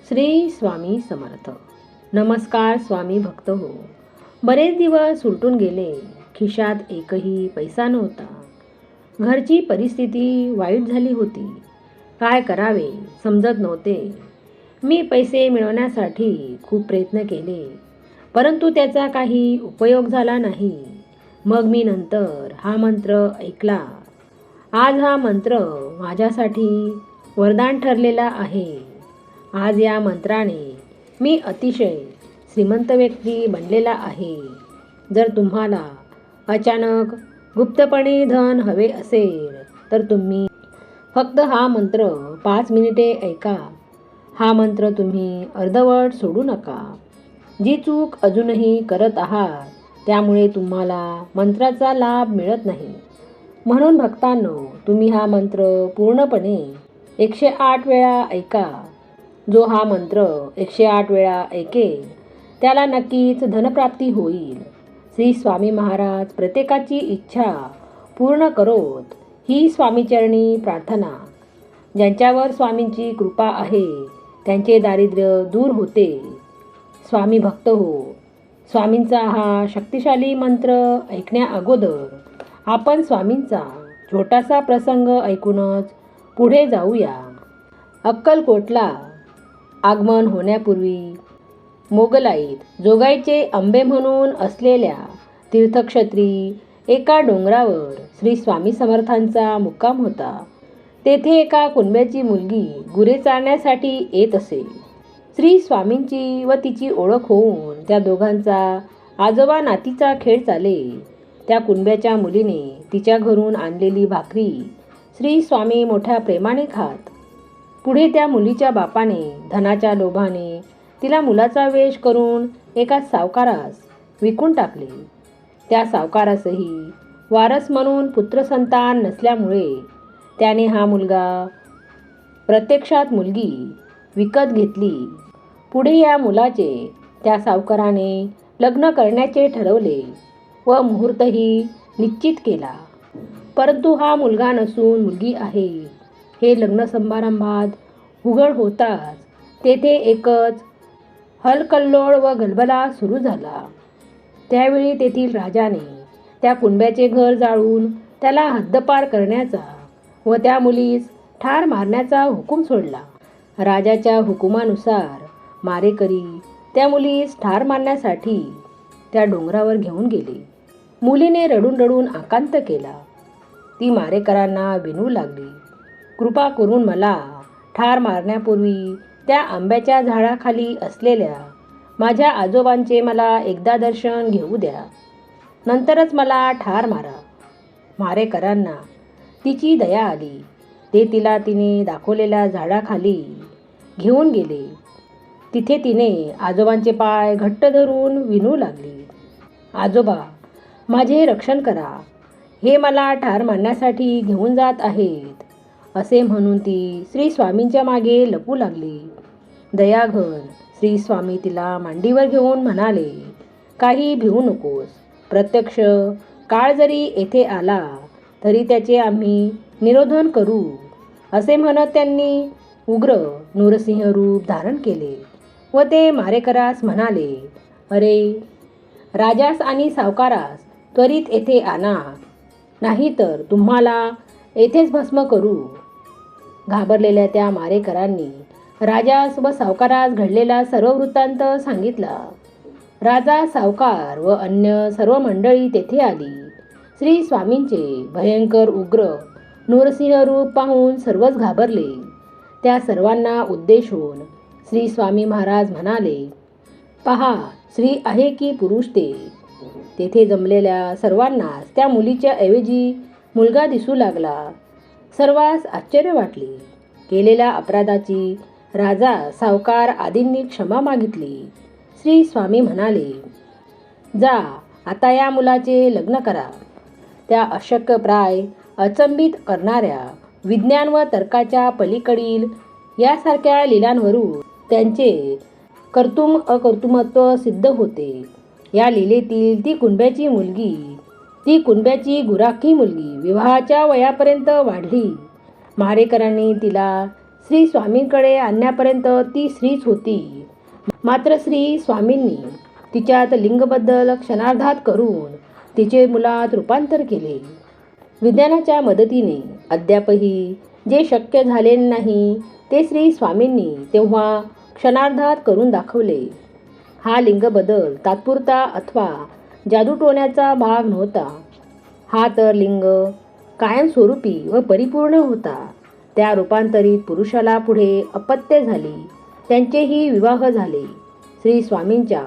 श्री स्वामी समर्थ. नमस्कार स्वामी भक्त हो. बरेच दिवस उलटून गेले. खिशात एकही पैसा नव्हता. घरची परिस्थिती वाईट झाली होती. काय करावे समजत नव्हते. मी पैसे मिळवण्यासाठी खूप प्रयत्न केले, परंतु त्याचा काही उपयोग झाला नाही. मग मी नंतर हा मंत्र ऐकला. आज हा मंत्र माझ्यासाठी वरदान ठरलेला आहे. आज या मंत्राने मी अतिशय श्रीमंत व्यक्ती बनलेला आहे. जर तुम्हाला अचानक गुप्तपणे धन हवे असेल तर तुम्ही फक्त हा मंत्र 5 मिनिटे ऐका. हा मंत्र तुम्ही अर्धवट सोडू नका. जी चूक अजूनही करत आहात त्यामुळे तुम्हाला मंत्राचा लाभ मिळत नाही. म्हणून भक्तांनो, तुम्ही हा मंत्र पूर्णपणे 108 वेळा ऐका. जो हा मंत्र 108 वेळा ऐकेल त्याला नक्कीच धनप्राप्ती होईल. श्री स्वामी महाराज प्रत्येकाची इच्छा पूर्ण करोत, ही स्वामीचरणी प्रार्थना. ज्यांच्यावर स्वामींची कृपा आहे त्यांचे दारिद्र्य दूर होते. स्वामी भक्त हो, स्वामींचा हा शक्तिशाली मंत्र ऐकण्या अगोदर आपण स्वामींचा छोटासा प्रसंग ऐकूनच पुढे जाऊया. अक्कलकोटला आगमन होण्यापूर्वी मोगलाईत जोगाईचे आंबे म्हणून असलेल्या तीर्थक्षेत्री एका डोंगरावर श्री स्वामी समर्थांचा मुक्काम होता. तेथे एका कुणब्याची मुलगी गुरे चारण्यासाठी येत असे. श्री स्वामींची व तिची ओळख होऊन त्या दोघांचा आजोबा नातीचा खेळ चाले. त्या कुणब्याच्या मुलीने तिच्या घरून आणलेली भाकरी श्री स्वामी मोठ्या प्रेमाने खात. पुढे त्या मुलीच्या बापाने धनाच्या लोभाने तिला मुलाचा वेश करून एका सावकारास विकून टाकले. त्या सावकारासही वारस म्हणून पुत्रसंतान नसल्यामुळे त्याने हा मुलगा प्रत्यक्षात मुलगी विकत घेतली. पुढे या मुलाचे त्या सावकाराने लग्न करण्याचे ठरवले व मुहूर्तही निश्चित केला. परंतु हा मुलगा नसून मुलगी आहे हे लग्न समारंभात उघड होताच तेथे एकच हलकल्लोळ व गलबला सुरू झाला. त्यावेळी तेथील राजाने त्या कुणब्याचे घर जाळून त्याला हद्दपार करण्याचा व त्या मुलीस ठार मारण्याचा हुकूम सोडला. राजाच्या हुकुमानुसार मारेकरी त्या मुलीस ठार मारण्यासाठी त्या डोंगरावर घेऊन गेले. मुलीने रडून रडून आकांत केला. ती मारेकरांना विनवू लागली, कृपा करून मला ठार मारण्यापूर्वी त्या आंब्याच्या झाडाखाली असलेल्या माझ्या आजोबांचे मला एकदा दर्शन घेऊ द्या, नंतरच मला ठार मारा. मारेकरांना तिची दया आली. ते तिला तिने दाखवलेल्या झाडाखाली घेऊन गेले. तिथे तिने आजोबांचे पाय घट्ट धरून विनवू लागली, आजोबा माझे रक्षण करा, हे मला ठार मारण्यासाठी घेऊन जात आहेत. असे म्हणून ती श्री स्वामींच्या मागे लपू लागली. दयाघन श्री स्वामी तिला मांडीवर घेऊन म्हणाले, काही भिवू नकोस. प्रत्यक्ष काळ जरी येथे आला तरी त्याचे आम्ही निरोधन करू. असे म्हणत त्यांनी उग्र नृसिंह रूप धारण केले व ते मारेकरास म्हणाले, अरे राजास आणि सावकारास त्वरित येथे आणा, नाहीतर तुम्हाला येथेच भस्म करू. घाबरलेल्या त्या मारेकरांनी राजास व सावकारास घडलेला सर्व वृत्तांत सांगितला. राजा, सावकार व अन्य सर्व मंडळी तेथे आली. श्री स्वामींचे भयंकर उग्र नृसिंह रूप पाहून सर्वच घाबरले. त्या सर्वांना उद्देशून श्री स्वामी महाराज म्हणाले, पहा, स्त्री आहे की पुरुष ते. तेथे जमलेल्या सर्वांनाच त्या मुलीच्या ऐवजी मुलगा दिसू लागला. सर्वांस आश्चर्य वाटले. केलेल्या अपराधाची राजा, सावकार आदींनी क्षमा मागितली. श्री स्वामी म्हणाले, जा आता या मुलाचे लग्न करा. त्या अशक्यप्राय अचंबित करणाऱ्या विज्ञान व तर्काच्या पलीकडील यासारख्या लीलांवरून त्यांचे कर्तुम अकर्तुमत्व सिद्ध होते. या लीलेतील ती कुणब्याची गुराखी मुलगी विवाहाच्या वयापर्यंत वाढली. मारेकरांनी तिला श्री स्वामींकडे आणण्यापर्यंत ती स्त्रीच होती. मात्र श्री स्वामींनी तिच्यात लिंगबद्दल क्षणार्धात करून तिचे मुलात रूपांतर केले. विज्ञानाच्या मदतीने अद्यापही जे शक्य झाले नाही ते श्री स्वामींनी तेव्हा क्षणार्धात करून दाखवले. हा लिंगबदल तात्पुरता अथवा जादूटोण्याचा भाग नव्हता. हा तर लिंग कायमस्वरूपी व परिपूर्ण होता. त्या रूपांतरित पुरुषाला पुढे अपत्य झाली. त्यांचेही विवाह झाले. श्री स्वामींच्या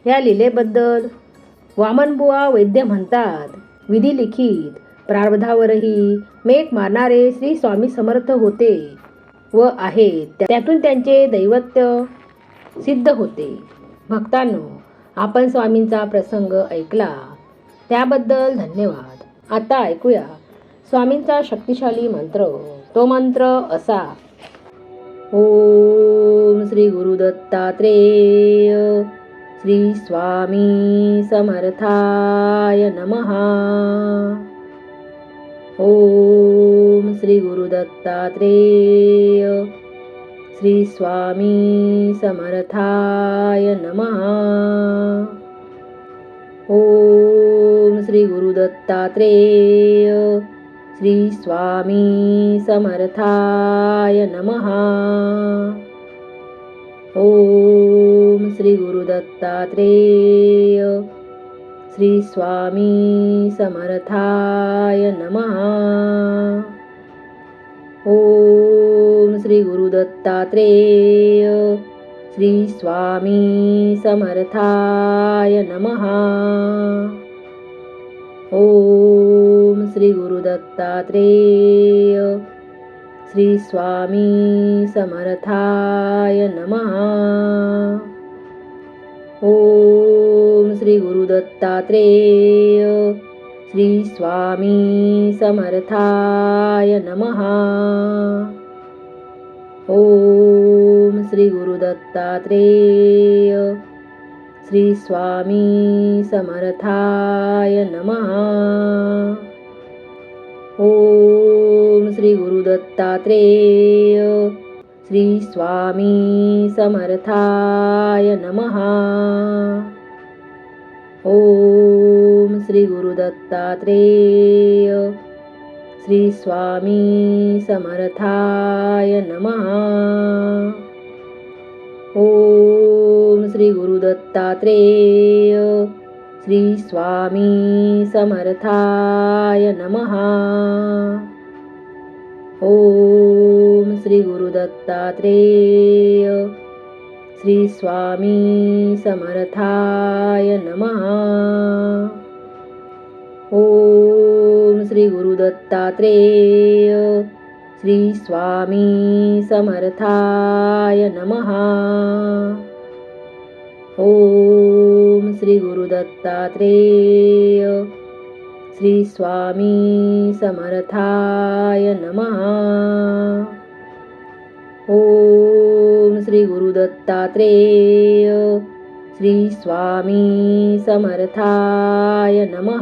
या लीलेबद्दल वामनबुवा वैद्य म्हणतात, विधिलिखित प्रारब्धावरही मेघ मारणारे श्री स्वामी समर्थ होते व आहेत. त्यातून त्यांचे दैवत्य सिद्ध होते. भक्तांनो, आपण स्वामींचा प्रसंग ऐकला त्याबद्दल धन्यवाद. आता ऐकूया स्वामींचा शक्तिशाली मंत्र. तो मंत्र असा: ओम श्री गुरु दत्तात्रेय श्री स्वामी समर्थाय नमः. ओम श्री गुरु दत्तात्रेय श्री स्वामी समर्थाय नमः. ओम श्री गुरु दत्तात्रेय श्री स्वामी समर्थाय नमः. ओम श्री गुरु दत्तात्रेय श्री स्वामी समर्थाय नमः. ओम श्री गुरु दत्तात्रेय श्री स्वामी समर्थाय नमः. ओम श्री गुरु दत्तात्रेय श्री स्वामी समर्थाय नमः. ओम श्री गुरु दत्तात्रेय श्री स्वामी समर्थाय नमः. ओम श्री गुरु दत्तात्रेय श्री स्वामी समर्थाय नमः. ओम श्री गुरु दत्तात्रेय श्री स्वामी समर्थाय नमः. ओम श्री गुरु दत्तात्रेय श्री स्वामी समर्थाय नमः. ओम श्री गुरु दत्तात्रेय श्री स्वामी समर्थाय नमः. ओम श्री गुरु दत्तात्रेय श्री स्वामी समर्थाय नमः. ओम श्री गुरु दत्तात्रेय श्री स्वामी समर्थाय नमः. ओम श्री गुरु दत्तात्रेय श्री स्वामी समर्थाय नमः. ओम श्री गुरु दत्तात्रेय श्री स्वामी समर्थाय नमः.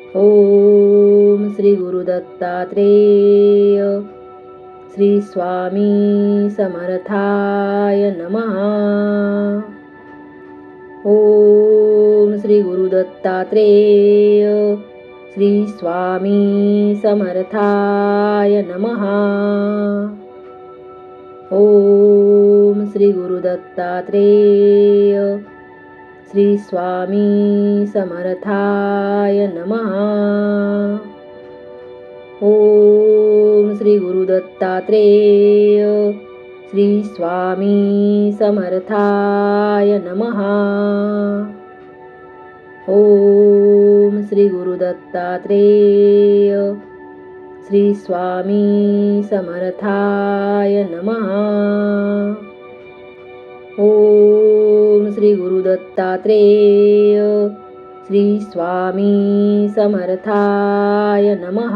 ओम श्री गुरु दत्तात्रेय श्री स्वामी समर्थाय नमः. ओम श्री गुरु दत्तात्रेय श्री स्वामी समर्थाय नमः. ओम श्री गुरु दत्तात्रेय श्री स्वामी समर्थाय नमः. ओम श्री गुरु दत्तात्रेय श्री स्वामी समर्थाय नमः. ओम श्री गुरु दत्तात्रेय श्री स्वामी समर्थाय नमः. ओम श्री गुरु दत्तात्रेय श्री स्वामी समर्थाय नमः.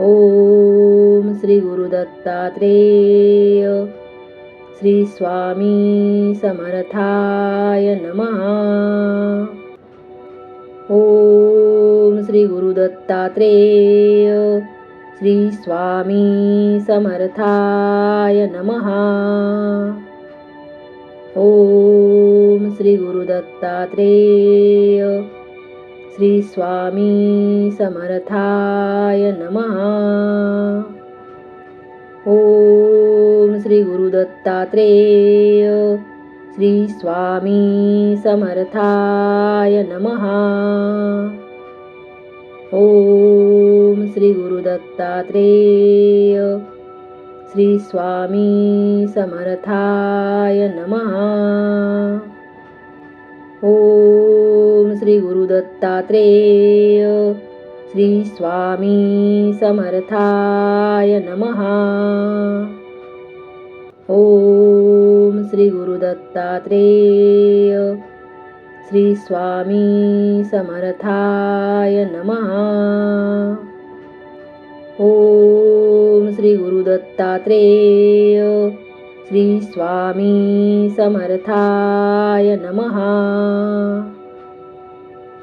ओम श्री गुरु दत्तात्रेय श्री स्वामी समर्थाय नमः. ओम श्री गुरु दत्तात्रेय श्री स्वामी समर्थाय नमः. ओम श्री गुरु दत्तात्रेय श्री स्वामी समर्थाय नमः. ओम श्री गुरु दत्तात्रेय श्री स्वामी समर्थाय नमः. ओम श्री गुरु दत्तात्रेय श्री स्वामी समर्थाय नमः. ओम श्री गुरु दत्तात्रेय श्री स्वामी समर्थाय नमः. ओम श्री गुरु दत्तात्रेय श्री स्वामी समर्थाय नमः. ओम श्री गुरु दत्तात्रेय श्री स्वामी समर्थाय नमः.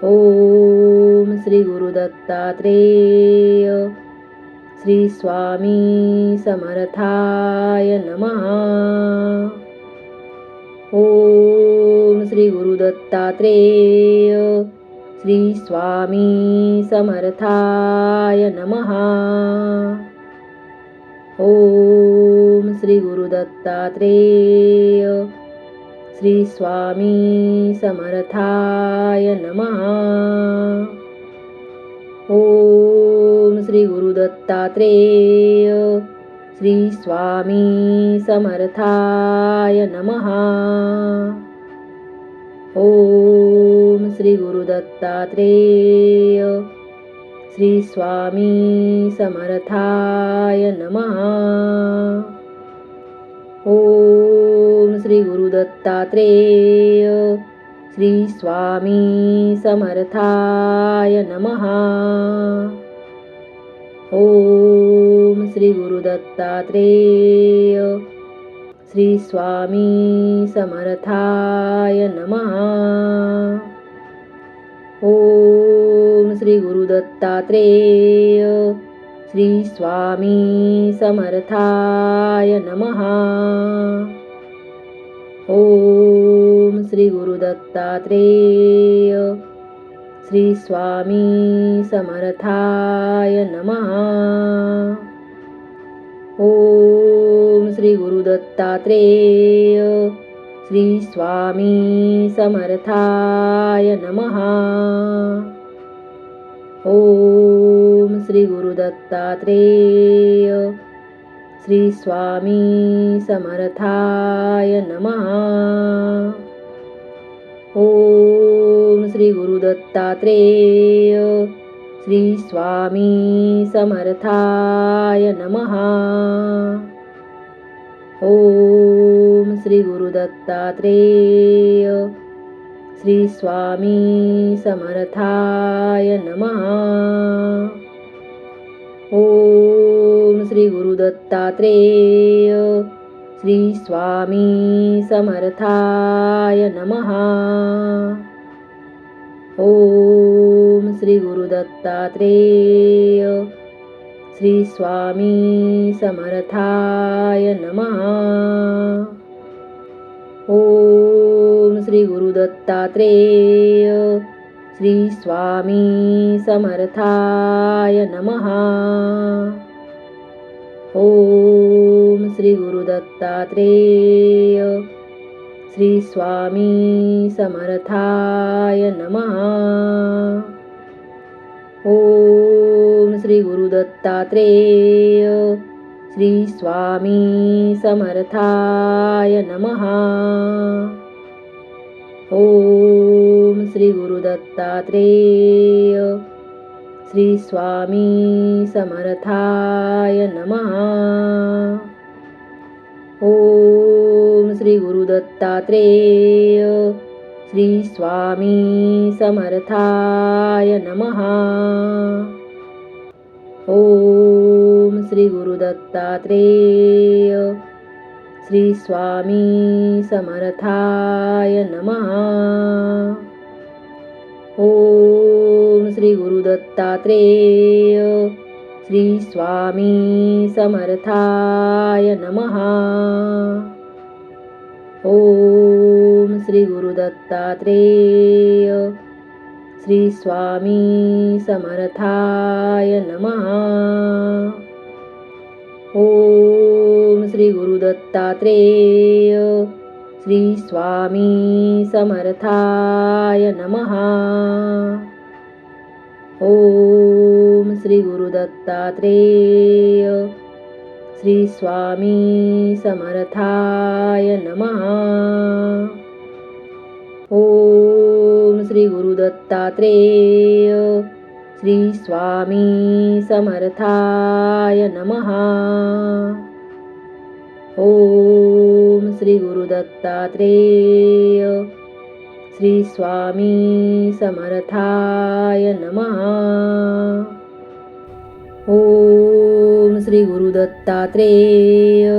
ओम श्री गुरु दत्तात्रेय श्री स्वामी समर्थाय नमः. ओम श्री गुरु दत्तात्रेय श्री स्वामी समर्थाय नमः. ओम श्री गुरु दत्तात्रेय श्री स्वामी समर्थाय नमः. ओम श्री गुरु दत्तात्रेय श्री स्वामी समर्थाय नमः. ओम श्री गुरु दत्तात्रेय श्री स्वामी समर्थाय नमः. ओम श्री गुरु दत्तात्रेय श्री स्वामी समर्थाय नमः. ओम श्री गुरु दत्तात्रेय श्री स्वामी समर्थाय नमः. ओम श्री गुरु दत्तात्रेय श्री स्वामी समर्थाय नमः. ओम श्री गुरु दत्तात्रेय श्री स्वामी समर्थाय नमः. ओम श्री गुरु दत्तात्रेय श्री स्वामी समर्थाय नमः. ओम श्री गुरु दत्तात्रेय श्री स्वामी समर्थाय नमः. ओम श्री गुरु दत्तात्रेय श्री स्वामी समर्थाय नमः. ओम श्री गुरु दत्तात्रेय श्री स्वामी समर्थाय नमः. ओम श्री गुरु दत्तात्रेय श्री स्वामी समर्थाय नमः. ओम श्री गुरु दत्तात्रेय श्री स्वामी समर्थाय नमः. ओम श्री गुरु दत्तात्रेय श्री स्वामी समर्थाय नमः. ओम श्री गुरु दत्तात्रेय श्री स्वामी समर्थाय नमः. ओम श्री गुरु दत्तात्रेय श्री स्वामी समर्थाय नमः. ओम श्री गुरु दत्तात्रेय श्री स्वामी समर्थाय नमः. ओम श्री गुरु दत्तात्रेय श्री स्वामी समर्थाय नमः. ओम श्री गुरु दत्तात्रेय श्री स्वामी समर्थाय नमः. ओम श्री गुरु दत्तात्रेय श्री स्वामी समर्थाय नमः. ओम श्री गुरु दत्तात्रेय श्री स्वामी समर्थाय नमः. ओम श्री गुरु दत्तात्रेय श्री स्वामी समर्थाय नमः. ओम श्री गुरु दत्तात्रेय श्री स्वामी समर्थाय नमः. ओम श्री गुरु दत्तात्रेय श्री स्वामी समर्थाय नमः. ओम श्री गुरु दत्तात्रेय श्री स्वामी समर्थाय नमः. ओम श्री गुरु दत्तात्रेय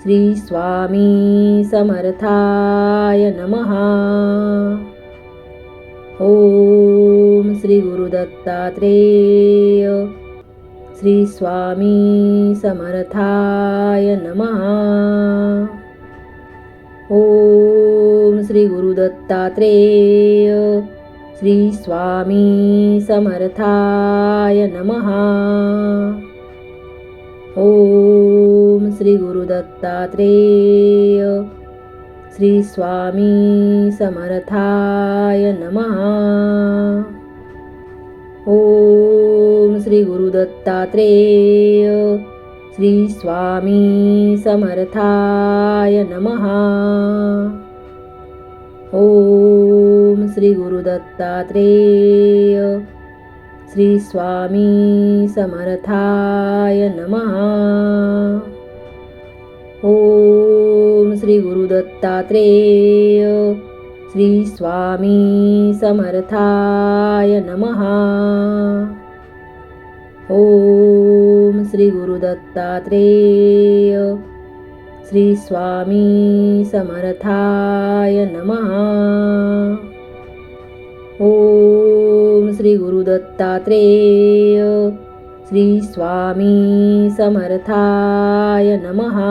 श्री स्वामी समर्थाय नमः. ओम श्री गुरु दत्तात्रेय श्री स्वामी समर्थाय नमः. ओम श्री गुरु दत्तात्रेय श्री स्वामी समर्थाय नमः. ओम श्री गुरु दत्तात्रेय श्री स्वामी समर्थाय नमः. ओम श्री गुरु दत्तात्रेय श्री स्वामी समर्थाय नमः. ओम श्री गुरु दत्तात्रेय श्री स्वामी समर्थाय नमः. ओम श्री गुरु दत्तात्रेय श्री स्वामी समर्थाय नमः. ओम श्री गुरु दत्तात्रेय श्री स्वामी समर्थाय नमः. ओम श्री गुरु दत्तात्रेय श्री स्वामी समर्थाय नमः.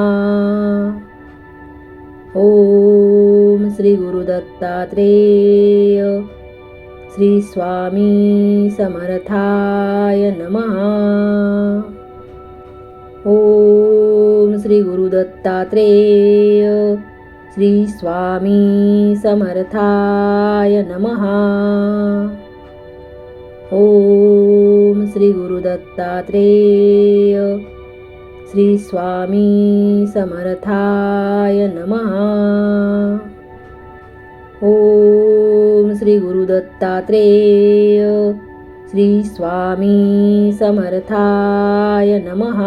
ओम श्री गुरु दत्तात्रेय श्री स्वामी समर्थाय नमः. ओम श्री गुरु दत्तात्रेय श्री स्वामी समर्थाय नमः. ओम श्री गुरु दत्तात्रेय श्री स्वामी समर्थाय नमः. ओम श्री गुरु दत्तात्रेय श्री स्वामी समर्थाय नमः.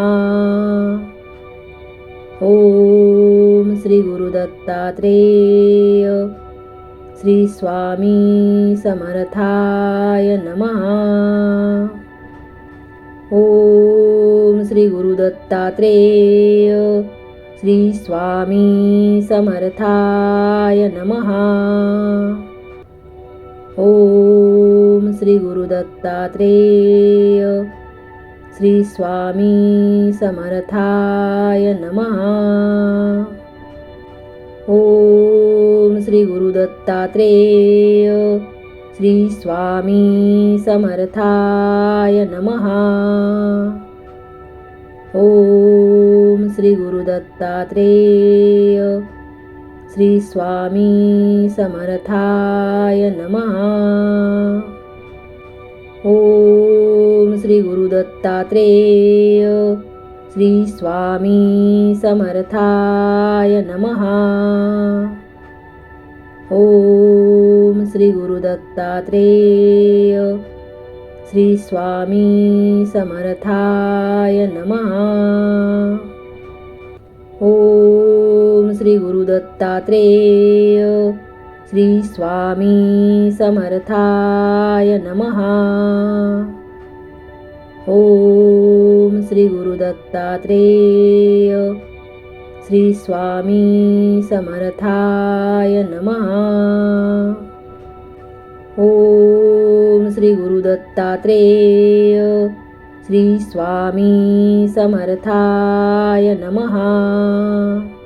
ओम श्री गुरु दत्तात्रेय श्री स्वामी समर्थाय नमः. ओम श्री गुरु दत्तात्रेय श्री स्वामी समर्थाय नमः. ओम श्री गुरु दत्तात्रेय श्री स्वामी समर्थाय नमः. ओम श्री गुरु दत्तात्रेय श्री स्वामी समर्थाय नमः. ओम श्री गुरु दत्तात्रेय श्री स्वामी समर्थाय नमः. ओम श्री गुरु दत्तात्रेय श्री स्वामी समर्थाय नमः. ओम श्री गुरु दत्तात्रेय श्री स्वामी समर्थाय नमः. ओम श्री गुरु दत्तात्रेय श्री स्वामी समर्थाय नमः. ओम श्री गुरु दत्तात्रेय श्री स्वामी समर्थाय नमः. ओम श्री गुरु दत्तात्रेय श्री स्वामी समर्थाय नमः.